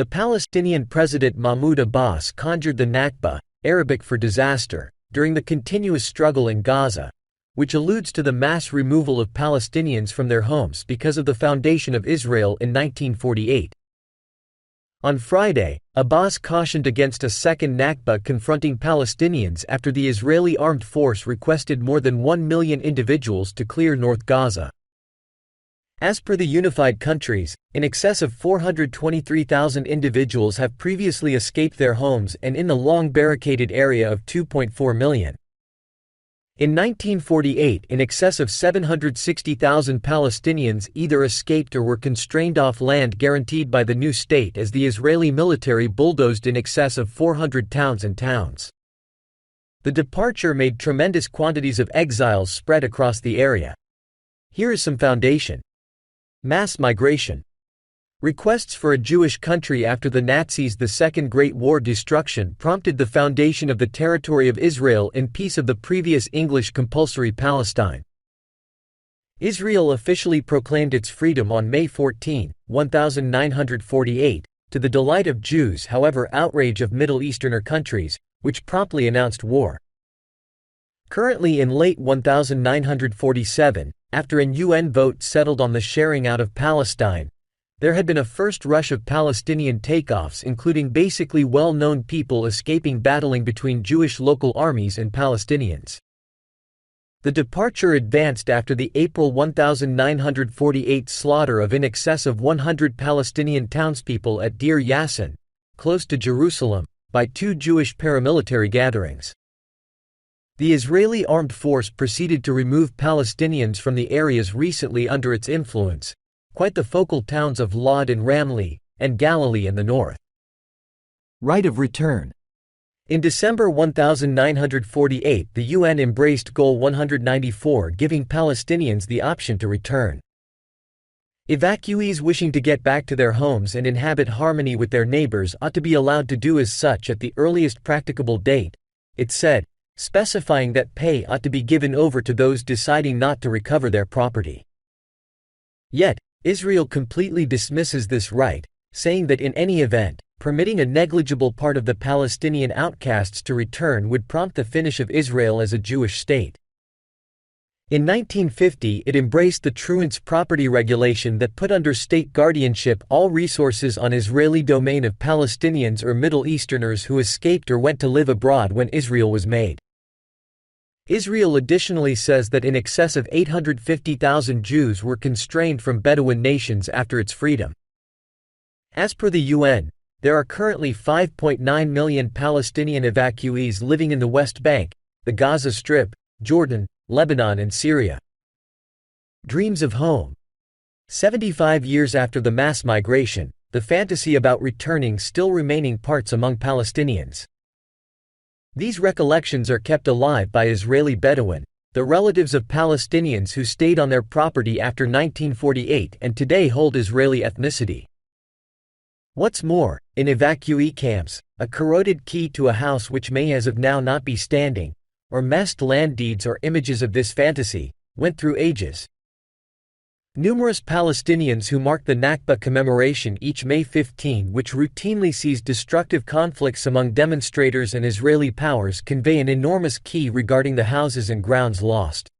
The Palestinian President Mahmoud Abbas conjured the Nakba, Arabic for disaster, during the continuous struggle in Gaza, which alludes to the mass removal of Palestinians from their homes because of the foundation of Israel in 1948. On Friday, Abbas cautioned against a second Nakba confronting Palestinians after the Israeli armed force requested more than 1 million individuals to clear North Gaza. As per the unified countries, in excess of 423,000 individuals have previously escaped their homes and in the long barricaded area of 2.4 million. In 1948, in excess of 760,000 Palestinians either escaped or were constrained off land guaranteed by the new state as the Israeli military bulldozed in excess of 400 towns and towns. The departure made tremendous quantities of exiles spread across the area. Here is some foundation. Mass migration. Requests for a Jewish country after the Nazis' the Second Great War destruction prompted the foundation of the territory of Israel in peace of the previous English compulsory Palestine. Israel officially proclaimed its freedom on May 14, 1948, to the delight of Jews, however outrage of Middle Easterner countries, which promptly announced war. Currently in late 1947, after an UN vote settled on the sharing out of Palestine, there had been a first rush of Palestinian takeoffs, including basically well-known people escaping battling between Jewish local armies and Palestinians. The departure advanced after the April 1948 slaughter of in excess of 100 Palestinian townspeople at Deir Yassin, close to Jerusalem, by two Jewish paramilitary gatherings. The Israeli armed force proceeded to remove Palestinians from the areas recently under its influence, quite the focal towns of Lod and Ramleh, and Galilee in the north. Right of return. In December 1948, the UN embraced Goal 194, giving Palestinians the option to return. Evacuees wishing to get back to their homes and inhabit harmony with their neighbors ought to be allowed to do as such at the earliest practicable date, it said, specifying that pay ought to be given over to those deciding not to recover their property. Yet, Israel completely dismisses this right, saying that in any event, permitting a negligible part of the Palestinian outcasts to return would prompt the finish of Israel as a Jewish state. In 1950, it embraced the truant's property regulation that put under state guardianship all resources on Israeli domain of Palestinians or Middle Easterners who escaped or went to live abroad when Israel was made. Israel additionally says that in excess of 850,000 Jews were constrained from Bedouin nations after its freedom. As per the UN, there are currently 5.9 million Palestinian evacuees living in the West Bank, the Gaza Strip, Jordan, Lebanon and Syria. Dreams of home. 75 years after the mass migration, the fantasy about returning still remaining parts among Palestinians. These recollections are kept alive by Israeli Bedouin, the relatives of Palestinians who stayed on their property after 1948 and today hold Israeli ethnicity. What's more, in evacuee camps, a corroded key to a house which may as of now not be standing, or messed land deeds or images of this fantasy, went through ages. Numerous Palestinians who mark the Nakba commemoration each May 15, which routinely sees destructive conflicts among demonstrators and Israeli powers, convey an enormous key regarding the houses and grounds lost.